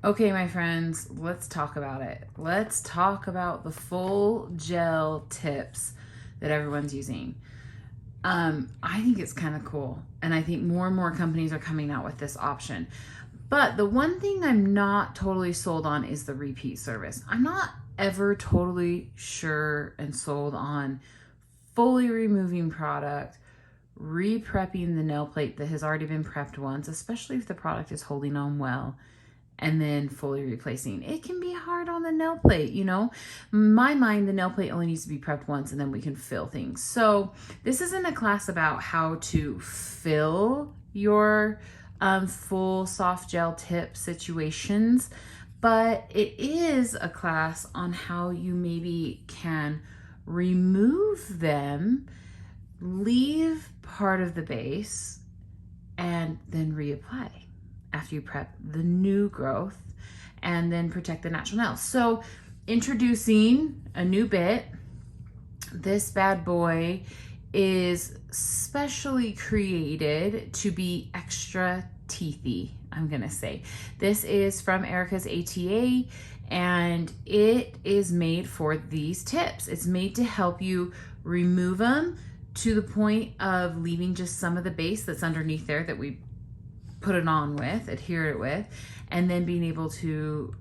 Okay, my friends, let's talk about it. Let's talk about the full gel tips that everyone's using. I think it's kind of cool, and I think more and more companies are coming out with this option. But the one thing I'm not totally sold on is the repeat service. I'm not ever totally sure and sold on fully removing product, re-prepping the nail plate that has already been prepped once, especially if the product is holding on well, and then fully replacing. It can be hard on the nail plate, you know. In my mind, the nail plate only needs to be prepped once and then we can fill things. So this isn't a class about how to fill your full soft gel tip situations, but it is a class on how you maybe can remove them, leave part of the base, and then reapply after you prep the new growth, and then protect the natural nails. So introducing a new bit. This bad boy is specially created to be extra teethy, I'm gonna say. This is from Erica's ATA, and it is made for these tips. It's made to help you remove them to the point of leaving just some of the base that's underneath there that we put it on with, adhere it with, and then being able to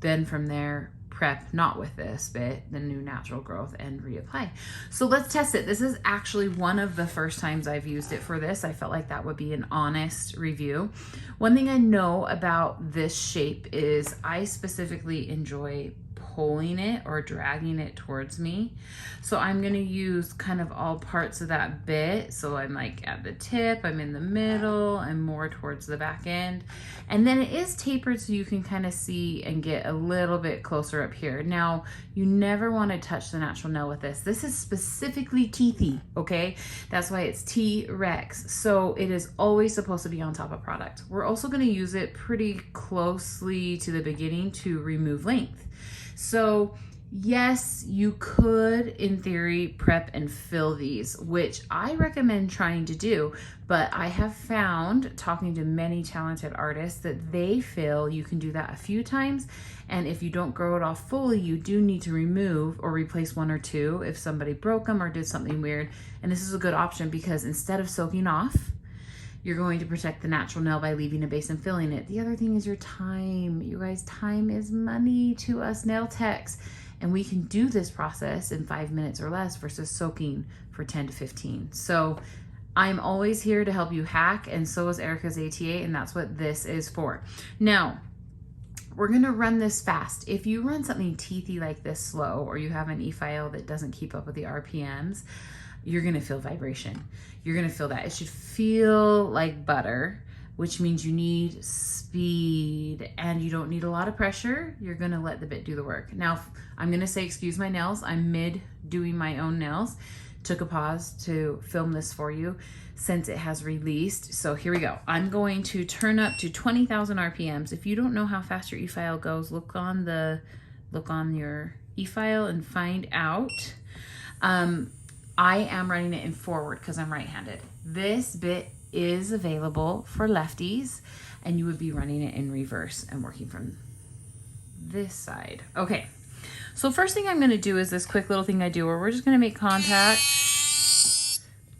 then from there prep, not with this bit, the new natural growth, and reapply. So let's test it. This is actually one of the first times I've used it for this. I felt like that would be an honest review. One thing I know about this shape is I specifically enjoy pulling it or dragging it towards me. So I'm gonna use kind of all parts of that bit. So I'm like at the tip, I'm in the middle, I'm more towards the back end. And then it is tapered so you can kind of see and get a little bit closer up here. Now, you never wanna touch the natural nail with this. This is specifically teethy, okay? That's why it's T-Rex. So it is always supposed to be on top of product. We're also gonna use it pretty closely to the beginning to remove length. So yes, you could, in theory, prep and fill these, which I recommend trying to do, but I have found, talking to many talented artists, that they feel you can do that a few times, and if you don't grow it off fully, you do need to remove or replace one or two if somebody broke them or did something weird. And this is a good option because instead of soaking off, you're going to protect the natural nail by leaving a base and filling it. The other thing is your time. You guys, time is money to us nail techs. And we can do this process in 5 minutes or less versus soaking for 10 to 15. So I'm always here to help you hack, and so is Erica's ATA, and that's what this is for. Now, we're gonna run this fast. If you run something teethy like this slow, or you have an e-file that doesn't keep up with the RPMs, you're gonna feel vibration. You're gonna feel that. It should feel like butter, which means you need speed and you don't need a lot of pressure. You're gonna let the bit do the work. Now, I'm gonna say, excuse my nails. I'm mid doing my own nails. Took a pause to film this for you since it has released. So here we go. I'm going to turn up to 20,000 RPMs. If you don't know how fast your e-file goes, look on your e-file and find out. I am running it in forward because I'm right-handed. This bit is available for lefties, and you would be running it in reverse and working from this side. Okay, so first thing I'm gonna do is this quick little thing I do where we're just gonna make contact.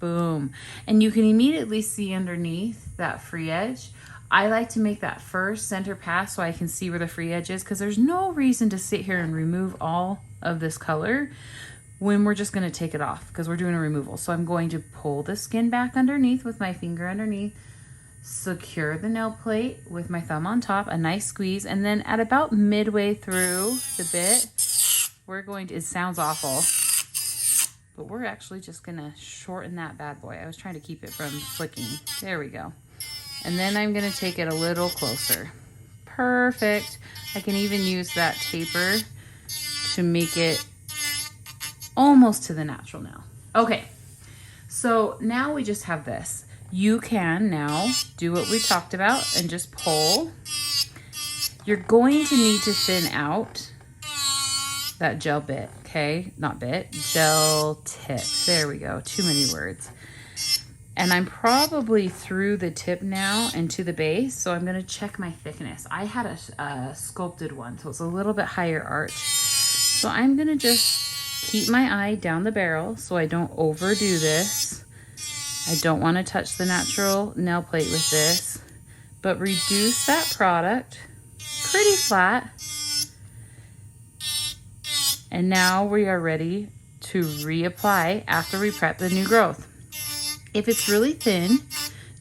Boom. And you can immediately see underneath that free edge. I like to make that first center pass so I can see where the free edge is, because there's no reason to sit here and remove all of this color when we're just gonna take it off because we're doing a removal. So I'm going to pull the skin back underneath with my finger underneath, secure the nail plate with my thumb on top, a nice squeeze, and then at about midway through the bit, we're going to, it sounds awful, but we're actually just gonna shorten that bad boy. I was trying to keep it from flicking. There we go. And then I'm gonna take it a little closer. Perfect. I can even use that taper to make it almost to the natural nail. Okay, so now we just have this. You can now do what we talked about and just pull. You're going to need to thin out that gel bit, okay? Not bit, gel tip. There we go, too many words. And I'm probably through the tip now and to the base, so I'm gonna check my thickness. I had a sculpted one, so it's a little bit higher arch. So I'm gonna just keep my eye down the barrel so I don't overdo this. I don't wanna touch the natural nail plate with this, but reduce that product pretty flat. And now we are ready to reapply after we prep the new growth. If it's really thin,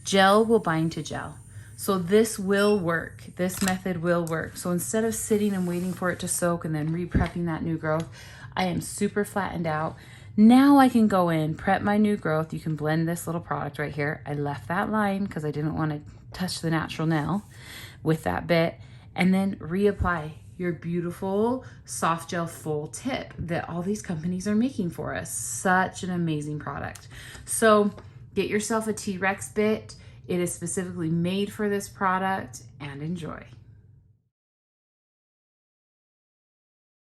gel will bind to gel. So this will work. This method will work. So instead of sitting and waiting for it to soak and then re-prepping that new growth, I am super flattened out. Now I can go in, prep my new growth. You can blend this little product right here. I left that line because I didn't want to touch the natural nail with that bit, and then reapply your beautiful soft gel full tip that all these companies are making for us. Such an amazing product. So get yourself a T-Rex bit. It is specifically made for this product, and enjoy.